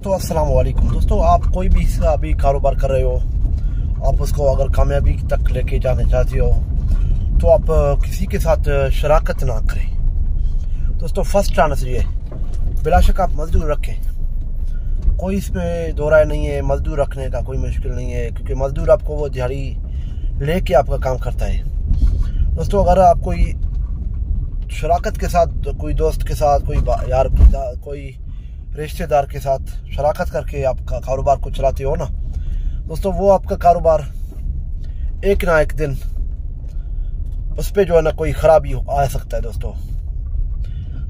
दोस्तों अस्सलाम वालेकुम। दोस्तों आप कोई भी अभी कारोबार कर रहे हो, आप उसको अगर कामयाबी तक लेके जाना चाहते हो तो आप किसी के साथ शराकत ना करें। दोस्तों फर्स्ट चांस ये बिलाशक आप मजदूर रखें, कोई इसमें दो राय नहीं है। मजदूर रखने का कोई मुश्किल नहीं है, क्योंकि मजदूर आपको वो दिहाड़ी लेके आपका काम करता है। दोस्तों अगर आप कोई शराकत के साथ, कोई दोस्त के साथ, कोई यार कोई रिश्तेदार के साथ शराकत करके आपका कारोबार को चलाते हो ना दोस्तों, वो आपका कारोबार एक ना एक दिन उस पर जो है ना कोई खराबी आ सकता है दोस्तों।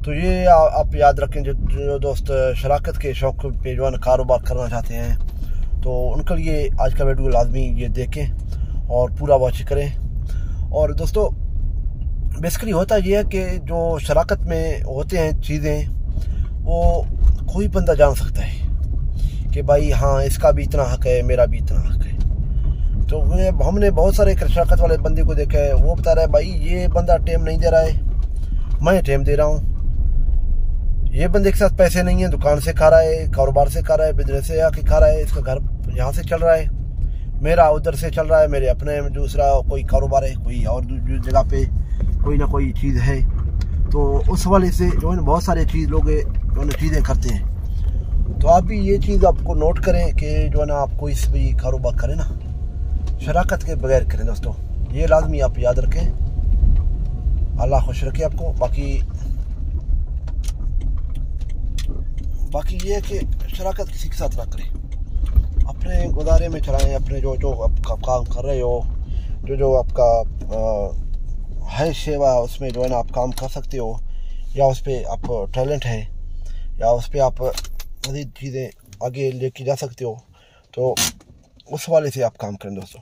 तो ये आप याद रखें, जो दोस्त शराकत के शौक पे जो है ना कारोबार करना चाहते हैं तो उनके लिए आज का वीडियो लाजमी ये देखें और पूरा वॉच करें। और दोस्तों बेसिकली होता ये है कि जो शराकत में होते हैं चीज़ें, वो कोई बंदा जान सकता है कि भाई हाँ इसका भी इतना हक है, मेरा भी इतना हक है। तो हमने बहुत सारे शराकत वाले बंदे को देखा है, वो बता रहा है भाई ये बंदा टाइम नहीं दे रहा है, मैं टाइम दे रहा हूँ। ये बंदे के साथ पैसे नहीं है, दुकान से खा रहा है, कारोबार से खा रहा है, बिजनेस से आके खा रहा है, इसका घर यहाँ से चल रहा है, मेरा उधर से चल रहा है, मेरे अपने दूसरा कोई कारोबार है, कोई और जगह पे कोई ना कोई चीज़ है। तो उस वाले से जो है बहुत सारे लोग जो है चीज़ें करते हैं। तो आप भी ये चीज़ आपको नोट करें कि जो है ना आप कोई भी कारोबार करें ना शराकत के बगैर करें दोस्तों, ये लाजमी आप याद रखें। अल्लाह खुश रखे आपको। बाकी ये है कि शराकत किसी के साथ ना करें, अपने गुजारे में चलाएं, अपने जो आप काम कर रहे हो, जो आपका है सेवा, उसमें जो है ना आप काम कर सकते हो, या उस पर आप टैलेंट है, या उस पर आप मज़ीद चीज़ें आगे लेके जा सकते हो, तो उस वाले से आप काम करें दोस्तों।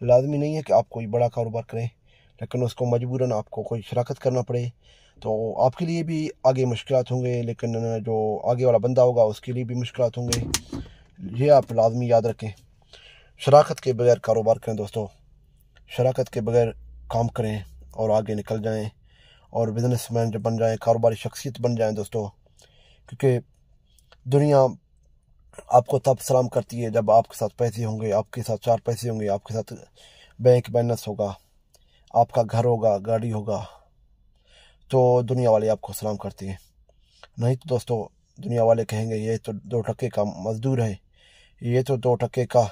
लाजमी नहीं है कि आप कोई बड़ा कारोबार करें, लेकिन उसको मजबूरन आपको कोई शराकत करना पड़े तो आपके लिए भी आगे मुश्किलात होंगे, लेकिन जो आगे वाला बंदा होगा उसके लिए भी मुश्किलात होंगे। ये आप लाजमी याद रखें। शराकत के बगैर कारोबार करें दोस्तों, शराकत के बगैर काम करें और आगे निकल जाएं और बिजनेसमैन जब बन जाएं, कारोबारी शख्सियत बन जाएं दोस्तों। क्योंकि दुनिया आपको तब सलाम करती है जब आपके साथ पैसे होंगे, आपके साथ चार पैसे होंगे, आपके साथ बैंक बैलेंस होगा, आपका घर होगा, गाड़ी होगा, तो दुनिया वाले आपको सलाम करते हैं। नहीं तो दोस्तों दुनिया वाले कहेंगे ये तो 2 टके का मजदूर है, ये तो 2 टके का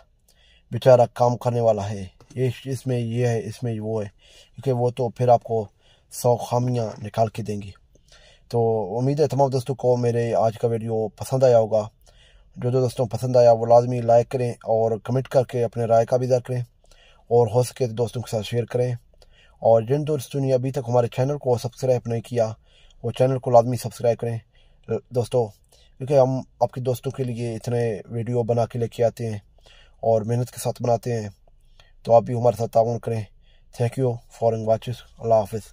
बेचारा काम करने वाला है, ये इसमें ये है, इसमें वो है, क्योंकि वो तो फिर आपको 100 खामियां निकाल के देंगी। तो उम्मीद है तमाम दोस्तों को मेरे आज का वीडियो पसंद आया होगा। जो दोस्तों पसंद आया वो लाजमी लाइक करें और कमेंट करके अपने राय का भी इज़हार करें, और हो सके तो दोस्तों के साथ शेयर करें। और जिन दोस्तों ने अभी तक हमारे चैनल को सब्सक्राइब नहीं किया वो चैनल को लाजमी सब्सक्राइब करें दोस्तों, क्योंकि हम आपके दोस्तों के लिए इतने वीडियो बना के लेके आते हैं और मेहनत के साथ बनाते हैं। तो आप भी हमारे साथ ताउन करें। Thank you for watching. अल्लाह हाफिज़।